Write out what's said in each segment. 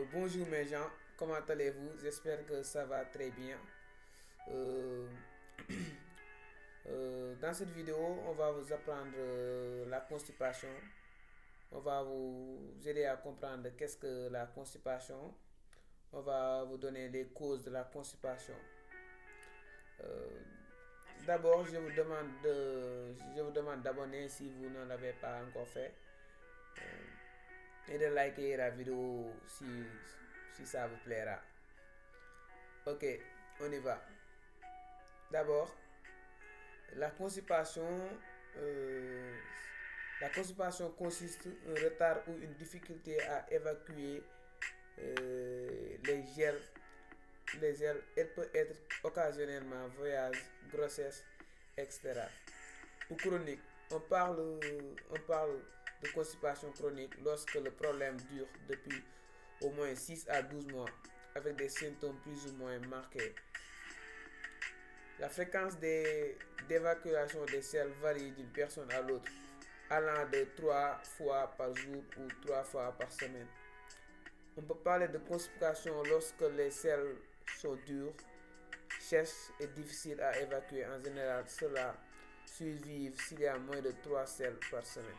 Bonjour mes gens, comment allez-vous? J'espère que ça va très bien. Euh, dans cette vidéo, on va vous apprendre la constipation. On va vous aider à comprendre qu'est-ce que la constipation. On va vous donner les causes de la constipation. Euh, D'abord, je vous demande d'abonner si vous ne l'avez pas encore fait et de liker la vidéo si ça vous plaira. Ok, on y va. D'abord, la constipation, euh, la constipation consiste en un retard ou une difficulté à évacuer les gels. Les gels, elle peut être occasionnellement voyage, grossesse, etc. Ou chronique. On parle de constipation chronique lorsque le problème dure depuis au moins 6 à 12 mois avec des symptômes plus ou moins marqués. La fréquence d'évacuation des selles varie d'une personne à l'autre, allant de 3 fois par jour ou 3 fois par semaine. On peut parler de constipation lorsque les selles sont dures, sèches et difficiles à évacuer. En général, cela survive s'il y a moins de 3 selles par semaine.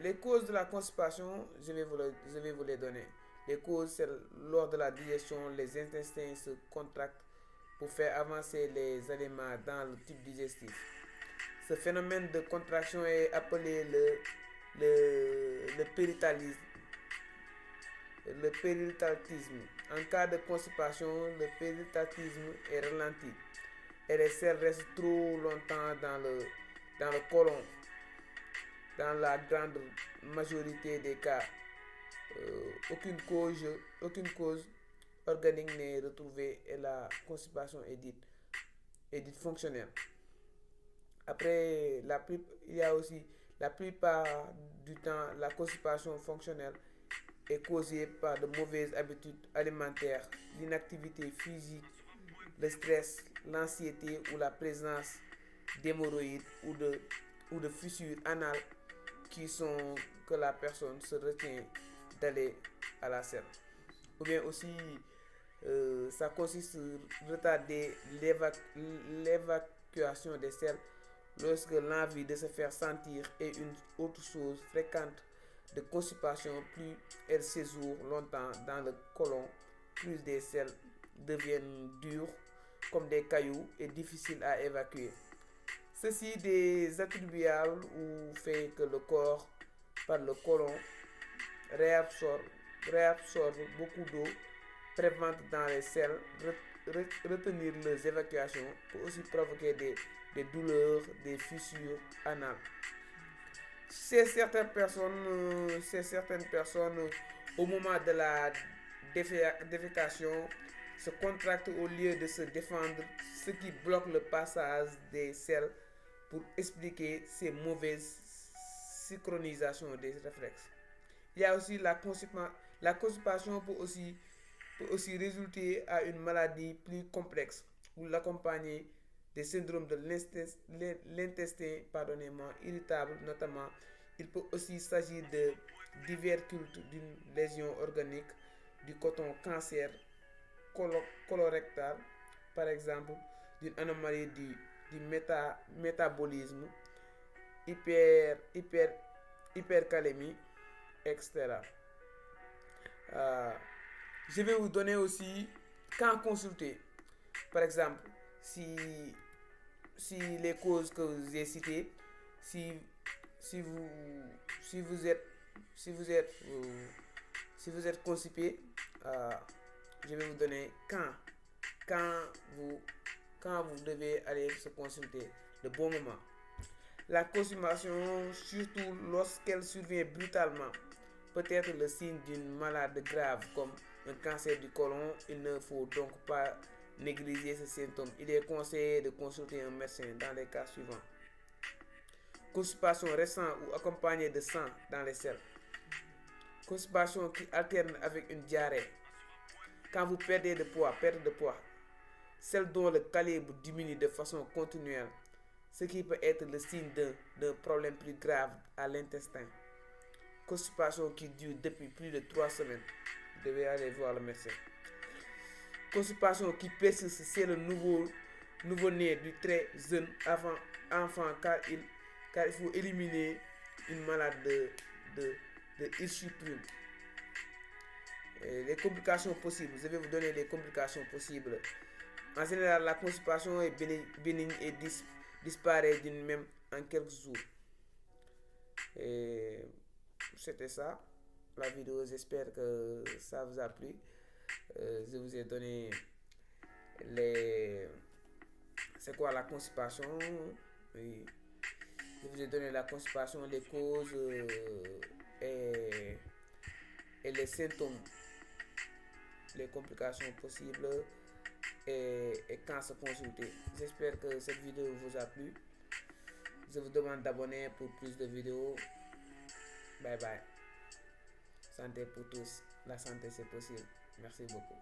Les causes de la constipation, je vais vous les donner. Les causes, c'est lors de la digestion, les intestins se contractent pour faire avancer les aliments dans le tube digestif. Ce phénomène de contraction est appelé le péritalisme. Le péritalisme. En cas de constipation, le péritalisme est ralenti et les selles restent trop longtemps dans le côlon. Dans la grande majorité des cas, aucune cause organique n'est retrouvée et la constipation est dite fonctionnelle. Après, il y a aussi la plupart du temps, la constipation fonctionnelle est causée par de mauvaises habitudes alimentaires, l'inactivité physique, le stress, l'anxiété ou la présence d'hémorroïdes ou de fissures anales qui sont que la personne se retient d'aller à la selle. Ou bien aussi, ça consiste à retarder l'évacuation des selles lorsque l'envie de se faire sentir est une autre chose fréquente de constipation. Plus elle séjourne longtemps dans le côlon, plus des selles deviennent dures comme des cailloux et difficiles à évacuer. Ceci est attribuable au fait que le corps, par le côlon, réabsorbe, réabsorbe beaucoup d'eau présente dans les selles. Retenir les évacuations peut aussi provoquer des douleurs, des fissures anales. Certaines personnes, au moment de la défécation, se contractent au lieu de se défendre, ce qui bloque le passage des selles pour expliquer ces mauvaises synchronisations des réflexes. Il y a aussi la constipation peut aussi résulter à une maladie plus complexe ou l'accompagner des syndromes de l'intestin irritable notamment. Il peut aussi s'agir de divers cultes d'une lésion organique, du coton cancer colorectal, par exemple, d'une anomalie du métabolisme, hypercalémie, etc. Euh, je vais vous donner aussi quand consulter. Par exemple, si les causes que j'ai citées, si, si vous si vous êtes si vous êtes si vous êtes constipé, euh, je vais vous donner quand vous quand vous devez aller se consulter, le bon moment. La consommation, surtout lorsqu'elle survient brutalement, peut être le signe d'une maladie grave comme un cancer du côlon. Il ne faut donc pas négliger ces symptômes. Il est conseillé de consulter un médecin dans les cas suivants. Constipation récente ou accompagnée de sang dans les selles. Constipation qui alterne avec une diarrhée. Quand vous perdez de poids, perte de poids, celle dont le calibre diminue de façon continuelle, ce qui peut être le signe d'un problème plus grave à l'intestin. constipation qui dure depuis plus de 3 semaines, vous devez aller voir le médecin. Constipation qui persiste, c'est le nouveau-né du très jeune enfant car il faut éliminer une malade de Hirschsprung. Les complications possibles, je vais vous donner les complications possibles. En général, la constipation est bénigne et disparaît d'une même en quelques jours. Et c'était ça, la vidéo. J'espère que ça vous a plu. Je vous ai donné c'est quoi la constipation. Oui. Je vous ai donné la constipation, les causes et les symptômes, les complications possibles et quand se consulter. J'espère que cette vidéo vous a plu. Je vous demande d'abonner pour plus de vidéos. Bye bye. Santé pour tous. La santé c'est possible. Merci beaucoup.